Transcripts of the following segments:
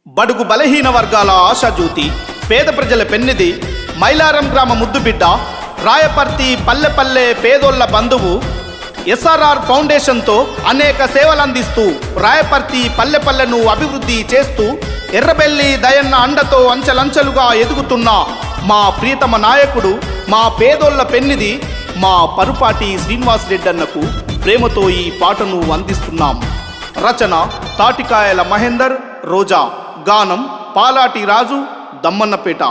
బడుగు బలహీన వర్గాల ఆశాజ్యోతి, పేద ప్రజల పెన్నిది, మైలారం గ్రామ ముద్దుబిడ్డ, రాయపర్తి పల్లె పల్లె పేదోళ్ల బంధువు, ఎస్ఆర్ఆర్ ఫౌండేషన్తో అనేక సేవలందిస్తూ రాయపర్తి పల్లె పల్లెను అభివృద్ధి చేస్తూ ఎర్రబెల్లి దయన్న అండతో అంచెలంచెలుగా ఎదుగుతున్న మా ప్రియతమ నాయకుడు, మా పేదోళ్ల పెన్నిది, మా పరుపాటి శ్రీనివాస్ రెడ్డన్నకు ప్రేమతో ఈ పాటను అందిస్తున్నాం. రచన తాటికాయల మహేందర్, రోజా. గానం పాలాటి రాజు, దమ్మన్నపేట.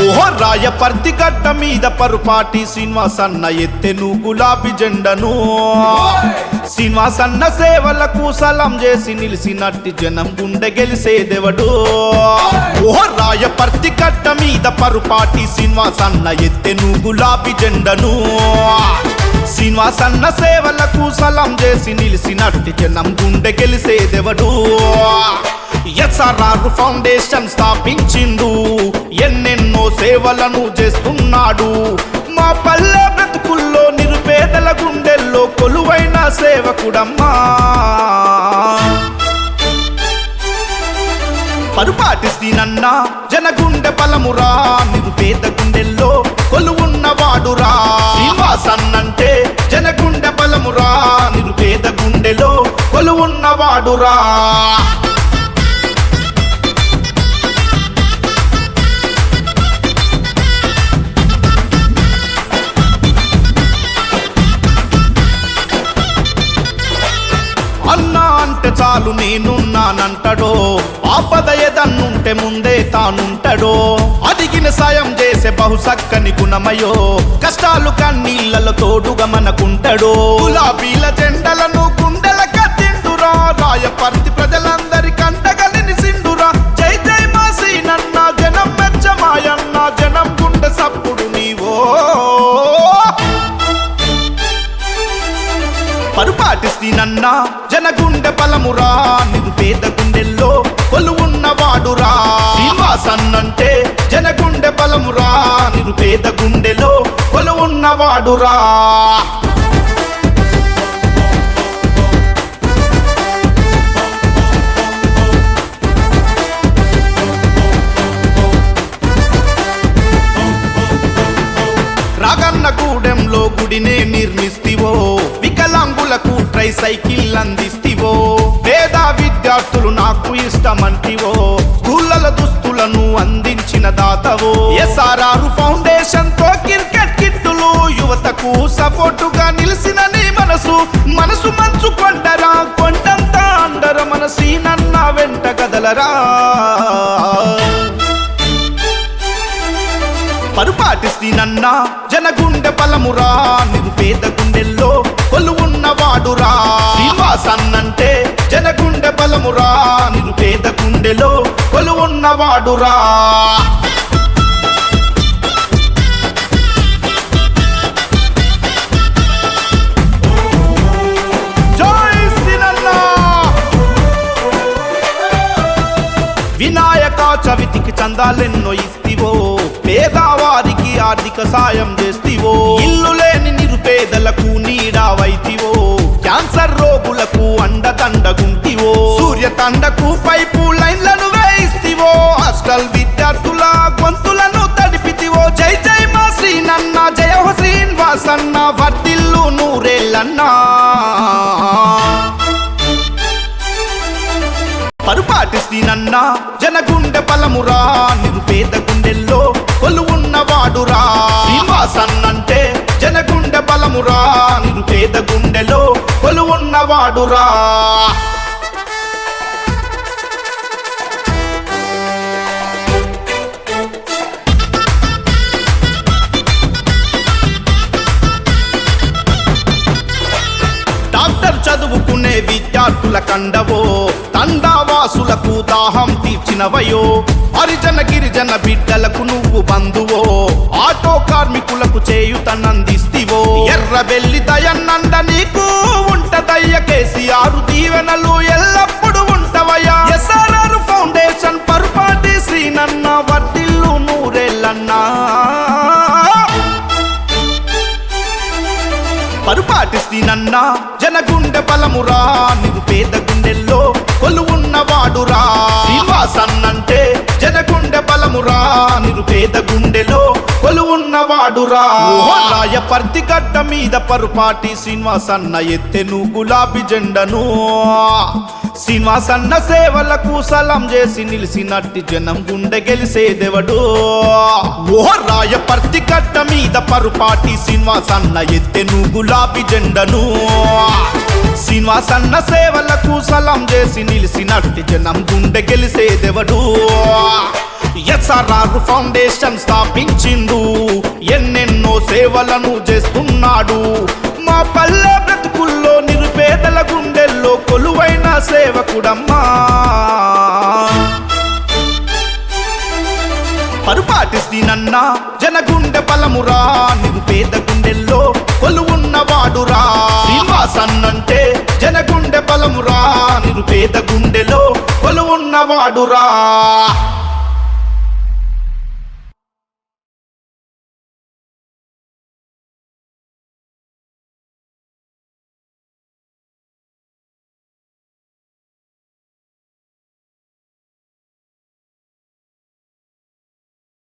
ఓహో రాయపర్తి గడ్డ మీద పరుపాటి శ్రీనివాసన్న ఎత్తెను గులాబీ జెండను. శ్రీనివాసన్న సేవలకు సలాం చేసి నిలిసినట్టి జనం గుండె గెలిసేదెవడు. ఓహో రాయపర్తి గడ్డ మీద పరుపాటి శ్రీనివాసన్న ఎత్తెను గులాబీ జెండను. శ్రీనివాసన్న సేవలకు సలాం చేసి నిలిసినట్టి జనం గుండె గెలిసేదెవడు. ఎస్ఆర్ఆర్ ఫౌండేషన్ స్థాపించిండు, ఎన్నెన్నో సేవలను చేస్తున్నాడు. మా పల్లె బ్రతుకుల్లో నిరుపేదల గుండెల్లో కొలువైన సేవకుడమ్మా. పరుపాటి శ్రీనన్న జనగుండె బలమురా, నిరుపేద గుండెల్లో కొలువున్నవాడురా. శ్రీనివాసన్నంటే జనగుండె బలమురా, నిరుపేద గుండెలో కొలువున్నవాడురా. అన్నా అంటే చాలు నేనున్నానంటడో, ఆపద ఏదన్నుంటే ముందే తానుంటడో. అడిగిన సాయం చేసే బహుసక్కని గుణమయో, కష్టాలు కన్నీళ్లలో తోడుగా మనకుంటడో. గులాబీల జెండలను గుండెల కట్టిండురా, రాయపర్తి ప్రజలందరి కంటగా నిలిసిండురా. జై జై మాసీనన్న, జనం మెచ్చమాయన్న, జనం గుండె సప్పుడు నీవో. పరుపాటి శ్రీనన్న జనగుండె బలమురా, నిరుపేద గుండెల్లో కొలువున్నవాడురా. శ్రీనివాసన్నంటే జనగుండె బలమురా, నిరుపేద గుండెలో కొలువున్నవాడురా. రాగన్నగూడెంలో గుడినే నిర్మిస్తివో, వికలాంగులకు ట్రై సైకిల్ అందిస్తివో. పేద విద్యార్థులు నాకు ఇష్టమంటివో, స్కూళ్ళ దుస్తులను అందించిన దాతవో. ఎస్ఆర్ఆర్ ఫౌండేషన్ తో క్రికెట్ కిట్టులు, యువతకు సపోర్టుగా నిలిసిన నీ మనసు. మనసు మంచు కొండరా, కొండంతా అండర, మన శ్రీనన్న వెంట కదలరా. పరుపాటి శ్రీనన్న జనగుండె బలమురా, నిరుపేద గుండెల్లో కొలువున్నవాడురా. శ్రీనివాసన్నంటే జనగుండె బలమురా, నిరుపేద గుండెలో కొలువున్నవాడురా. వినాయక చవితికి చందాలెన్నో ఇస్తివో, పేదవారికి ఆర్థిక సాయం చేస్తివో. ఇల్లు లేని నిరుపేదలకు నీడావైతివో, క్యాన్సర్ రోగులకు అండదండగుంటివో. సూర్య తండకు పైపు లైన్లను వేయిస్తివో, హాస్టల్ విద్యార్థుల గొంతులను తడిపితివో. జై జై మా శ్రీనన్న, జయ హో శ్రీనివాసన్న, వర్ధిల్లు నూరేళ్ళన్నా. పరుపాటి శ్రీనన్న జనగుండె బలమురా, నిరుపేద గుండెల్లో కొలువున్నవాడురా. శ్రీనివాసన్నంటే జనగుండె బలమురా, నిరుపేద గుండెలో కొలువున్నవాడురా. డాక్టర్ చదువుకునే విద్యార్థుల కండవో, తండావాసులకు దాహం తీర్చినవయో. హరిజన గిరిజన బిడ్డలకు నువ్వు బంధువో, ఆటో కార్మికులకు చేయుతనందిస్తివో. ఎర్రబెల్లి దయన్నండ నీకు ఉంటదయ్య, కేసీఆర్ దీవెనలు ఎల్లప్పుడు ఉంటవయ్యా. ఎస్ఆర్ఆర్ ఫౌండేషన్ పరుపాటి శ్రీనన్న, వర్ధిల్లు నూరేళ్ళ సీనన్న జనగుండె బలమురా నిరుపేద గుండెల్లో కొలువున్నవాడురా శ్రీనివాసన్నంటే జనగుండె బలమురా నిరుపేద గుండెలో కొలువున్నవాడురా రాయపర్తి గడ్డ మీద పరుపాటి శ్రీనివాసన్న ఎత్తెను గులాబీ జెండను శ్రీనివాసన్న సేవలకు సలాం చేసి నిలిసినట్టి జనం గుండె గెలిసేదెవడు ఓ రాయపర్తి గడ్డ మీద పరుపాటి శ్రీనివాసన్న ఎత్తెను గులాబీ జెండను శ్రీనివాసన్న సేవలకు సలాం చేసి నిలిసినట్టి జనం గుండె గెలిసేదెవడు ఎస్ఆర్ఆర్ ఫౌండేషన్ స్థాపించిండు ఎన్నెన్నో సేవలను చేస్తున్నాడు మా పల్లె బ్రతుకుల్లో నిరుపేదల గుండెల్లో కొలువైన సేవకుడమ్మా పరుపాటి సీనన్న జనగుండె బలమురా నిరుపేద గుండెల్లో కొలువున్నవాడురా శ్రీనివాసన్నంటే జనగుండె బలమురా నిరుపేద గుండెలో కొలువున్నవాడురా